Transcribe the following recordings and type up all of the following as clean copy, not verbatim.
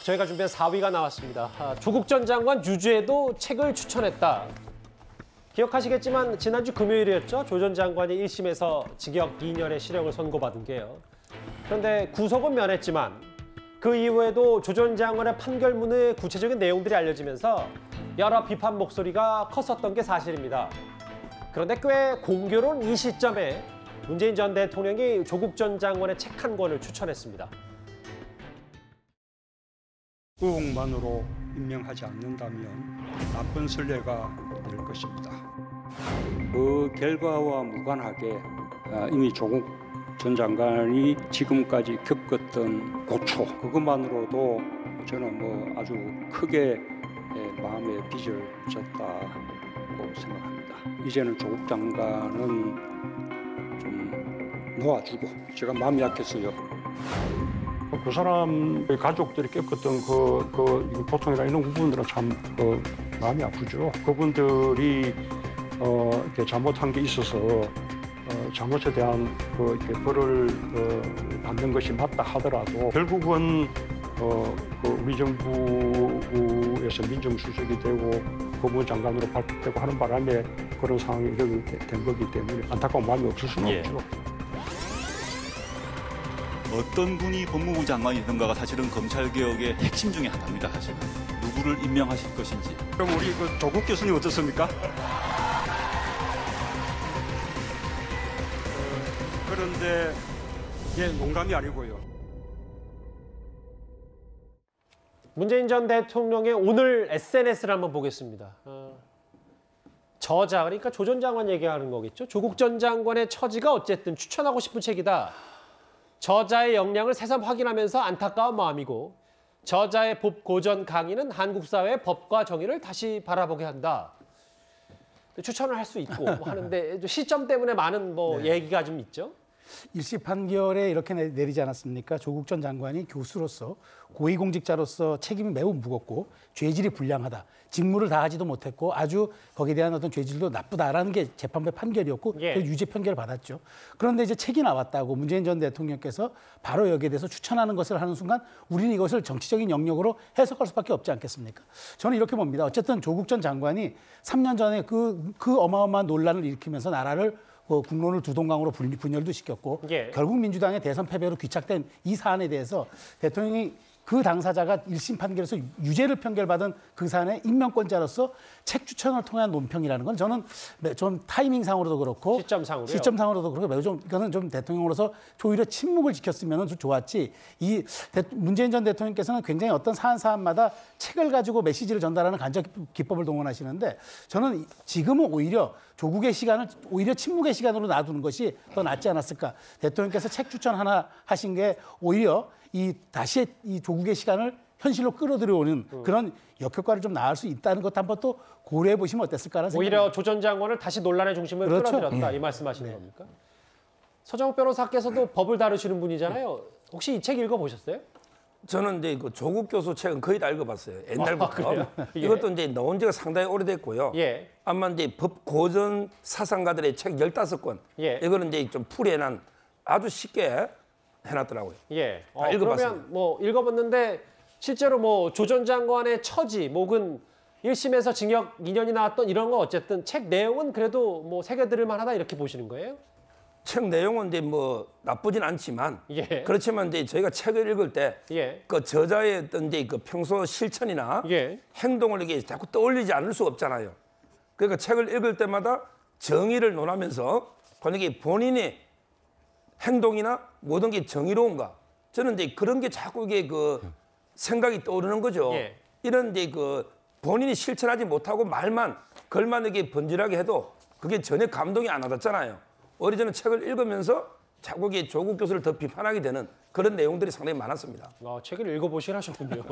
저희가 준비한 4위가 나왔습니다. 조국 전 장관 유죄도 책을 추천했다. 기억하시겠지만 지난주 금요일이었죠. 조 전 장관이 1심에서 징역 2년의 실형을 선고받은 게요. 그런데 구속은 면했지만 그 이후에도 조 전 장관의 판결문의 구체적인 내용들이 알려지면서 여러 비판 목소리가 컸었던 게 사실입니다. 그런데 꽤 공교로운 이 시점에 문재인 전 대통령이 조국 전 장관의 책 한 권을 추천했습니다. 의혹만으로 임명하지 않는다면 나쁜 선례가 될 것입니다. 그 결과와 무관하게 이미 조국 전 장관이 지금까지 겪었던 고초, 그것만으로도 저는 아주 크게 마음에 빚을 졌다고 생각합니다. 이제는 조국 장관은 좀 놓아주고, 제가 마음이 약했어요. 그 사람 가족들이 겪었던 그 고통이나 이런 부분들은 참 마음이 아프죠. 그분들이 이렇게 잘못한 게 있어서 잘못에 대한 이렇게 벌을 받는 것이 맞다 하더라도 결국은 우리 정부에서 민정수석이 되고 법무부 장관으로 발탁되고 하는 바람에 그런 상황이 이렇게 된 거기 때문에 안타까운 마음이 없을 수는 없죠. 어떤 분이 법무부 장관이 되던가가 사실은 검찰개혁의 핵심 중에 하나입니다. 사실은 누구를 임명하실 것인지. 그럼 우리 조국 교수님 어떻습니까? 그런데 이게 농담이 아니고요. 문재인 전 대통령의 오늘 SNS를 한번 보겠습니다. 저자, 그러니까 조 전 장관 얘기하는 거겠죠. 조국 전 장관의 처지가 어쨌든 추천하고 싶은 책이다. 저자의 역량을 새삼 확인하면서 안타까운 마음이고 저자의 법 고전 강의는 한국 사회의 법과 정의를 다시 바라보게 한다. 추천을 할 수 있고 하는데 시점 때문에 많은 얘기가 좀 있죠. 1심 판결에 이렇게 내리지 않았습니까? 조국 전 장관이 교수로서 고위공직자로서 책임이 매우 무겁고 죄질이 불량하다. 직무를 다하지도 못했고 아주 거기에 대한 어떤 죄질도 나쁘다라는 게 재판부의 판결이었고 예. 유죄 판결을 받았죠. 그런데 이제 책이 나왔다고 문재인 전 대통령께서 바로 여기에 대해서 추천하는 것을 하는 순간 우리는 이것을 정치적인 영역으로 해석할 수밖에 없지 않겠습니까? 저는 이렇게 봅니다. 어쨌든 조국 전 장관이 3년 전에 그 어마어마한 논란을 일으키면서 나라를 국론을 두 동강으로 분열도 시켰고 예. 결국 민주당의 대선 패배로 귀착된 이 사안에 대해서 대통령이 그 당사자가 1심 판결에서 유죄를 판결받은 그 사안의 임명권자로서 책 추천을 통한 논평이라는 건 저는 좀 타이밍상으로도 그렇고 시점상으로도 그렇고 매우 이거는 좀 대통령으로서 오히려 침묵을 지켰으면 좀 좋았지. 이 문재인 전 대통령께서는 굉장히 어떤 사안마다 책을 가지고 메시지를 전달하는 간접 기법을 동원하시는데 저는 지금은 오히려 조국의 시간을 오히려 침묵의 시간으로 놔두는 것이 더 낫지 않았을까. 대통령께서 책 추천 하나 하신 게 오히려 다시 이 조국의 시간을 현실로 끌어들여오는 그런 역효과를 좀 낳을 수 있다는 것 한번 또 고려해 보시면 어땠을까라는 생각이 오히려 조 전 장관을 다시 논란의 중심을 그렇죠. 끌어들였다 이 말씀하시는 겁니까? 서정욱 변호사께서도 법을 다루시는 분이잖아요. 혹시 이 책 읽어보셨어요? 저는 이제 그 조국 교수 책은 거의 다 읽어봤어요. 옛날부터. 예. 이것도 이제 나온 지가 상당히 오래됐고요. 예. 아마 이제 법 고전 사상가들의 책 15권. 예. 이거는 이제 좀 풀이해난 아주 쉽게 해놨더라고요. 예. 읽어봤습니다. 그러면 읽어봤는데 실제로 조 전 장관의 처지, 혹은 1심에서 징역 2년이 나왔던 이런 거 어쨌든 책 내용은 그래도 새겨들을 만하다 이렇게 보시는 거예요? 책 내용은 이제 나쁘진 않지만 예. 그렇지만 이제 저희가 책을 읽을 때 그 저자의 어떤 이제 그 평소 실천이나 행동을 이게 자꾸 떠올리지 않을 수가 없잖아요. 그러니까 책을 읽을 때마다 정의를 논하면서 만약에 본인의 행동이나 모든 게 정의로운가, 저는 이제 그런 게 자꾸 이게 생각이 떠오르는 거죠. 예. 이런 이제 본인이 실천하지 못하고 글만 이게 번지르하게 해도 그게 전혀 감동이 안 와닿잖아요. 오히려 저는 책을 읽으면서 자꾸 이게 조국 교수를 더 비판하게 되는 그런 내용들이 상당히 많았습니다. 책을 읽어보시긴 하셨군요.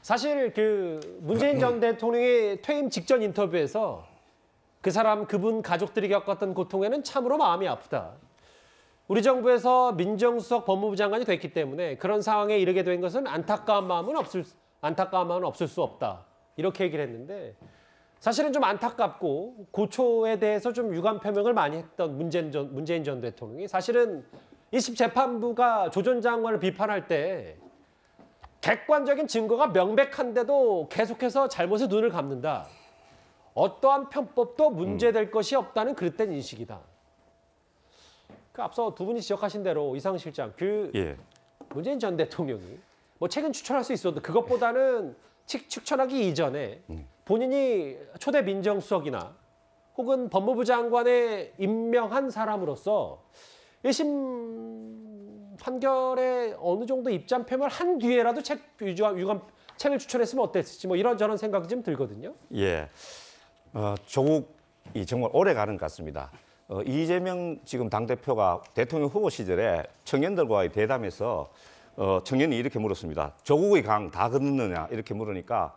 사실 문재인 전 대통령의 퇴임 직전 인터뷰에서 그분 가족들이 겪었던 고통에는 참으로 마음이 아프다. 우리 정부에서 민정수석 법무부 장관이 됐기 때문에 그런 상황에 이르게 된 것은 안타까운 마음은 없을 수 없다. 이렇게 얘기를 했는데 사실은 좀 안타깝고 고초에 대해서 좀 유감 표명을 많이 했던 문재인 전 대통령이 사실은 1심 재판부가 조 전 장관을 비판할 때 객관적인 증거가 명백한데도 계속해서 잘못에 눈을 감는다. 어떠한 편법도 문제될 것이 없다는 그릇된 인식이다. 그 앞서 두 분이 지적하신 대로 이상 실장, 문재인 전 대통령이 뭐 책은 추천할 수 있어도 그것보다는 추천하기 이전에 본인이 초대 민정수석이나 혹은 법무부 장관에 임명한 사람으로서 1심 판결에 어느 정도 입장 표명을 한 뒤에라도 책을 추천했으면 어땠을지 뭐 이런저런 생각이 좀 들거든요. 예, 조국이 정말 오래 가는 것 같습니다. 이재명 지금 당대표가 대통령 후보 시절에 청년들과의 대담에서 청년이 이렇게 물었습니다. 조국의 강 다 건넜느냐 이렇게 물으니까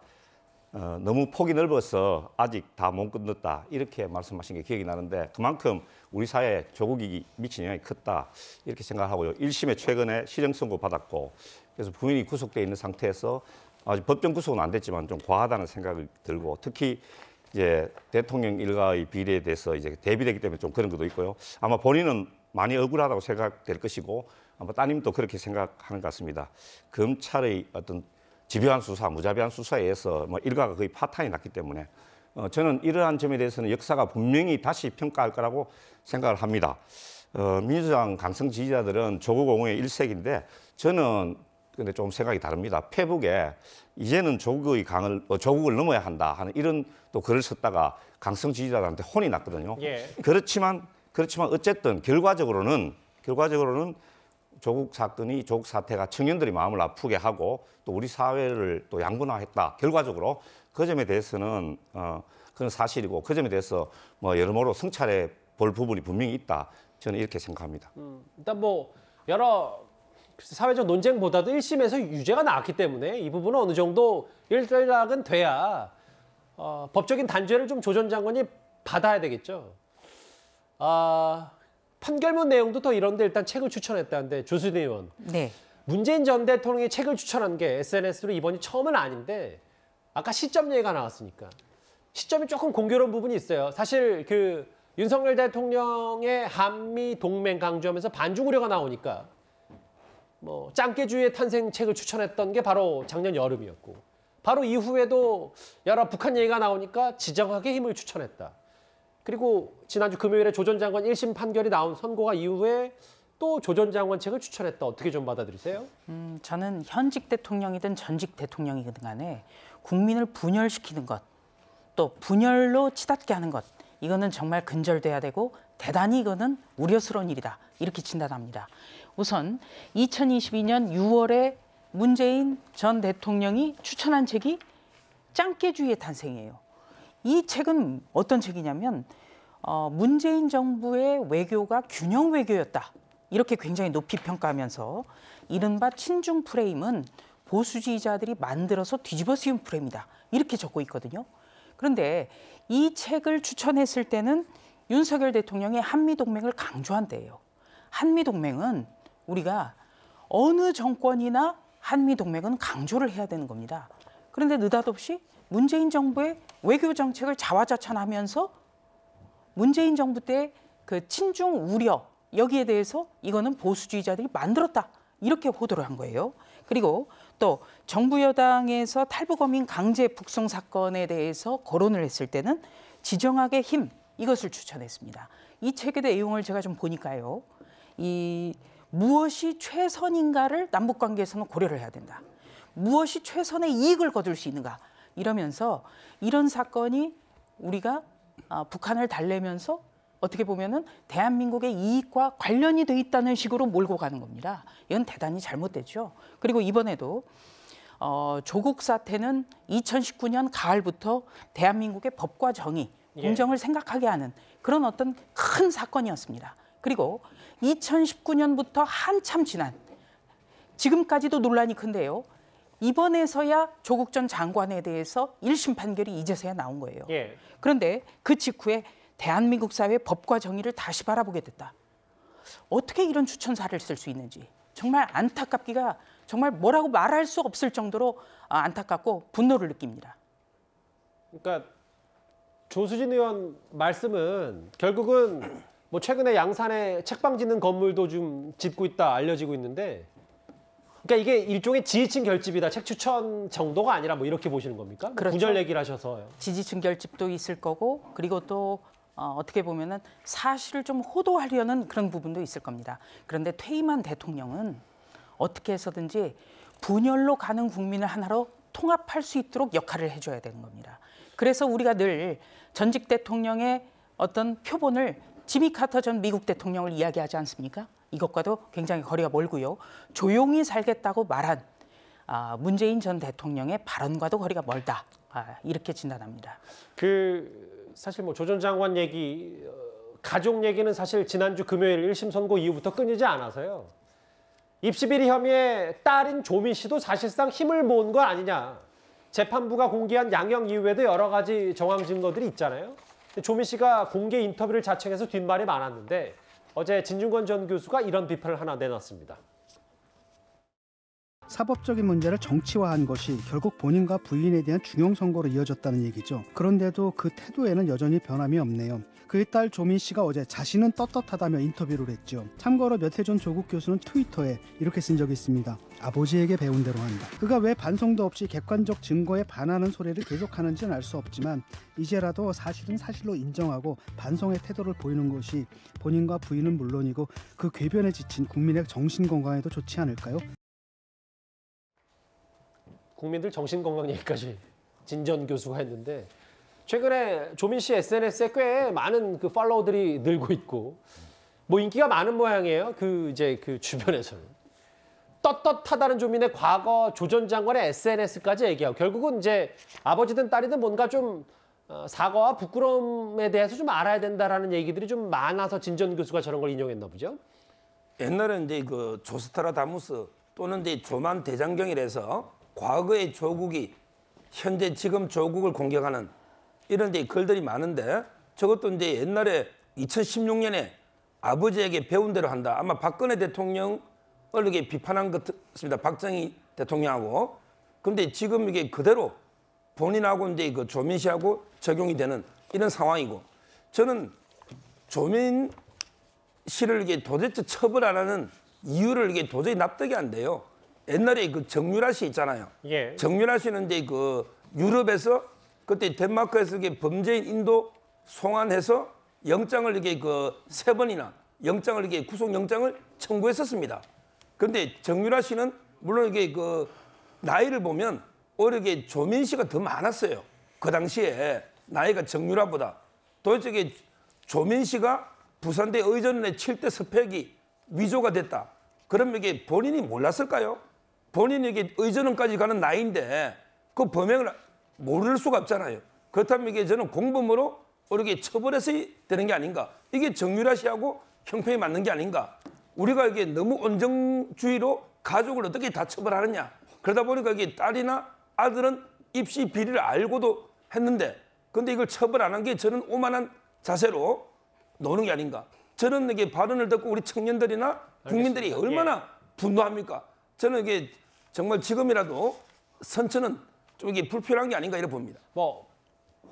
너무 폭이 넓어서 아직 다 못 건넜다 이렇게 말씀하신 게 기억이 나는데 그만큼 우리 사회에 조국이 미친 영향이 컸다 이렇게 생각하고요. 1심에 최근에 실형 선고 받았고 그래서 부인이 구속돼 있는 상태에서 아직 법정 구속은 안 됐지만 좀 과하다는 생각이 들고 특히 이제 대통령 일가의 비리에 대해서 이제 대비되기 때문에 좀 그런 것도 있고요. 아마 본인은 많이 억울하다고 생각될 것이고 아마 따님도 그렇게 생각하는 것 같습니다. 검찰의 어떤 집요한 수사, 무자비한 수사에 의해서 뭐 일가가 거의 파탄이 났기 때문에 저는 이러한 점에 대해서는 역사가 분명히 다시 평가할 거라고 생각을 합니다. 민주당 강성 지지자들은 조국 옹호의 일색인데 저는 근데 좀 생각이 다릅니다. 페북에 이제는 조국의 강을 조국을 넘어야 한다 하는 이런 또 글을 썼다가 강성 지지자들한테 혼이 났거든요. 예. 그렇지만 어쨌든 결과적으로는 조국 사건이 조국 사태가 청년들이 마음을 아프게 하고 또 우리 사회를 또 양분화했다. 결과적으로 그 점에 대해서는 그건 사실이고 그 점에 대해서 뭐 여러모로 성찰해 볼 부분이 분명히 있다. 저는 이렇게 생각합니다. 일단 뭐 여러 사회적 논쟁보다도 1심에서 유죄가 나왔기 때문에 이 부분은 어느 정도 일단락은 돼야 법적인 단죄를 좀 조 전 장관이 받아야 되겠죠. 판결문 내용도 더 이런데 일단 책을 추천했다는데 조수진 의원. 네. 문재인 전 대통령이 책을 추천한 게 SNS로 이번이 처음은 아닌데 아까 시점 얘기가 나왔으니까 시점이 조금 공교로운 부분이 있어요. 사실 그 윤석열 대통령의 한미 동맹 강조하면서 반중 우려가 나오니까 뭐 짱깨주의 탄생 책을 추천했던 게 바로 작년 여름이었고 바로 이후에도 여러 북한 얘기가 나오니까 지정학의 힘을 추천했다. 그리고 지난주 금요일에 조 전 장관 1심 판결이 나온 선고가 이후에 또 조 전 장관 책을 추천했다. 어떻게 좀 받아들이세요? 저는 현직 대통령이든 전직 대통령이든 간에 국민을 분열시키는 것, 또 분열로 치닫게 하는 것, 이거는 정말 근절돼야 되고 대단히 이거는 우려스러운 일이다. 이렇게 진단합니다. 우선 2022년 6월에 문재인 전 대통령이 추천한 책이 짱깨주의의 탄생이에요. 이 책은 어떤 책이냐면 문재인 정부의 외교가 균형 외교였다. 이렇게 굉장히 높이 평가하면서 이른바 친중 프레임은 보수주의자들이 만들어서 뒤집어 씌운 프레임이다. 이렇게 적고 있거든요. 그런데 이 책을 추천했을 때는 윤석열 대통령이 한미동맹을 강조한 때예요. 한미동맹은 우리가 어느 정권이나 한미동맹은 강조를 해야 되는 겁니다. 그런데 느닷없이 문재인 정부의 외교 정책을 자화자찬하면서 문재인 정부 때 그 친중 우려 여기에 대해서 이거는 보수주의자들이 만들었다 이렇게 호도를 한 거예요. 그리고 또 정부 여당에서 탈북어민 강제 북송 사건에 대해서 거론을 했을 때는 지정학의 힘 이것을 추천했습니다. 이 책의 내용을 제가 좀 보니까요. 이 무엇이 최선인가를 남북관계에서는 고려를 해야 된다. 무엇이 최선의 이익을 거둘 수 있는가 이러면서 이런 사건이 우리가 북한을 달래면서 어떻게 보면은 대한민국의 이익과 관련이 돼 있다는 식으로 몰고 가는 겁니다. 이건 대단히 잘못됐죠. 그리고 이번에도 조국 사태는 2019년 가을부터 대한민국의 법과 정의, 공정을 생각하게 하는 그런 어떤 큰 사건이었습니다. 그리고 2019년부터 한참 지난 지금까지도 논란이 큰데요. 이번에서야 조국 전 장관에 대해서 1심 판결이 이제서야 나온 거예요. 그런데 그 직후에 대한민국 사회의 법과 정의를 다시 바라보게 됐다. 어떻게 이런 추천사를 쓸 수 있는지 정말 안타깝기가 정말 뭐라고 말할 수 없을 정도로 안타깝고 분노를 느낍니다. 그러니까 조수진 의원 말씀은 결국은 뭐 최근에 양산에 책방 짓는 건물도 좀 짓고 있다 알려지고 있는데 그러니까 이게 일종의 지지층 결집이다. 책 추천 정도가 아니라 뭐 이렇게 보시는 겁니까? 그렇죠. 분열 얘기를 하셔서요. 지지층 결집도 있을 거고 그리고 또 어떻게 보면은 사실을 좀 호도하려는 그런 부분도 있을 겁니다. 그런데 퇴임한 대통령은 어떻게 해서든지 분열로 가는 국민을 하나로 통합할 수 있도록 역할을 해줘야 되는 겁니다. 그래서 우리가 늘 전직 대통령의 어떤 표본을 지미 카터 전 미국 대통령을 이야기하지 않습니까? 이것과도 굉장히 거리가 멀고요. 조용히 살겠다고 말한 문재인 전 대통령의 발언과도 거리가 멀다. 이렇게 진단합니다. 사실 뭐 조 전 장관 얘기, 가족 얘기는 사실 지난주 금요일 1심 선고 이후부터 끊이지 않아서요. 입시비리 혐의의 딸인 조민 씨도 사실상 힘을 모은 거 아니냐. 재판부가 공개한 양형 이후에도 여러 가지 정황 증거들이 있잖아요. 조민 씨가 공개 인터뷰를 자청해서 뒷말이 많았는데 어제 진중권 전 교수가 이런 비판을 하나 내놨습니다. 사법적인 문제를 정치화한 것이 결국 본인과 부인에 대한 중형 선고로 이어졌다는 얘기죠. 그런데도 그 태도에는 여전히 변함이 없네요. 그의 딸 조민 씨가 어제 자신은 떳떳하다며 인터뷰를 했죠. 참고로 몇 해 전 조국 교수는 트위터에 이렇게 쓴 적이 있습니다. 아버지에게 배운 대로 한다. 그가 왜 반성도 없이 객관적 증거에 반하는 소리를 계속하는지는 알 수 없지만 이제라도 사실은 사실로 인정하고 반성의 태도를 보이는 것이 본인과 부인은 물론이고 그 궤변에 지친 국민의 정신건강에도 좋지 않을까요? 국민들 정신건강 얘기까지 진 전 교수가 했는데 최근에 조민 씨 SNS에 꽤 많은 그 팔로워들이 늘고 있고 뭐 인기가 많은 모양이에요. 그 주변에서는 떳떳하다는 조민의 과거 조 전 장관의 SNS까지 얘기하고 결국은 이제 아버지든 딸이든 뭔가 좀 사과와 부끄러움에 대해서 좀 알아야 된다라는 얘기들이 좀 많아서 진 전 교수가 저런 걸 인용했나 보죠. 옛날에 이제 그 조스트라다무스 또는 이제 조만 대장경이라서 과거의 조국이 현재 지금 조국을 공격하는 이런 이제 글들이 많은데 저것도 이제 옛날에 2016년에 아버지에게 배운 대로 한다. 아마 박근혜 대통령을 이렇게 비판한 것 같습니다. 박정희 대통령하고. 그런데 지금 이게 그대로 본인하고 이제 그 조민 씨하고 적용이 되는 이런 상황이고 저는 조민 씨를 이게 도대체 처벌 안 하는 이유를 이게 도저히 납득이 안 돼요. 옛날에 그 정유라 씨 있잖아요. 예. 정유라 씨는 이제 그 유럽에서 그때 덴마크에서 이게 범죄인 인도 송환해서 영장을 이게 그 3번이나 영장을 이게 구속영장을 청구했었습니다. 그런데 정유라 씨는 물론 이게 그 나이를 보면 오히려 이게 조민 씨가 더 많았어요. 그 당시에 나이가 정유라보다. 도대체 이게 조민 씨가 부산대 의전원의 7대 스펙이 위조가 됐다. 그러면 이게 본인이 몰랐을까요? 본인이 이게 의전원까지 가는 나이인데 그 범행을 모를 수가 없잖아요. 그렇다면 이게 저는 공범으로 이렇게 처벌해서 되는 게 아닌가. 이게 정유라 씨하고 형평이 맞는 게 아닌가. 우리가 이게 너무 온정주의로 가족을 어떻게 다 처벌하느냐. 그러다 보니까 이게 딸이나 아들은 입시 비리를 알고도 했는데 근데 이걸 처벌 안 한 게 저는 오만한 자세로 노는 게 아닌가. 저는 이게 발언을 듣고 우리 청년들이나 국민들이 얼마나 분노합니까? 저는 이게 정말 지금이라도 선처는 좀 이게 불필요한 게 아닌가 이렇게 봅니다. 뭐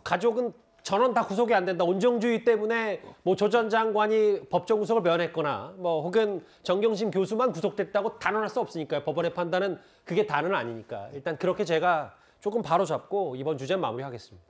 가족은 전원 다 구속이 안 된다. 온정주의 때문에 뭐 조 전 장관이 법정 구속을 면했거나 뭐 혹은 정경심 교수만 구속됐다고 단언할 수 없으니까요. 법원의 판단은 그게 다는 아니니까. 일단 그렇게 제가 조금 바로잡고 이번 주제는 마무리하겠습니다.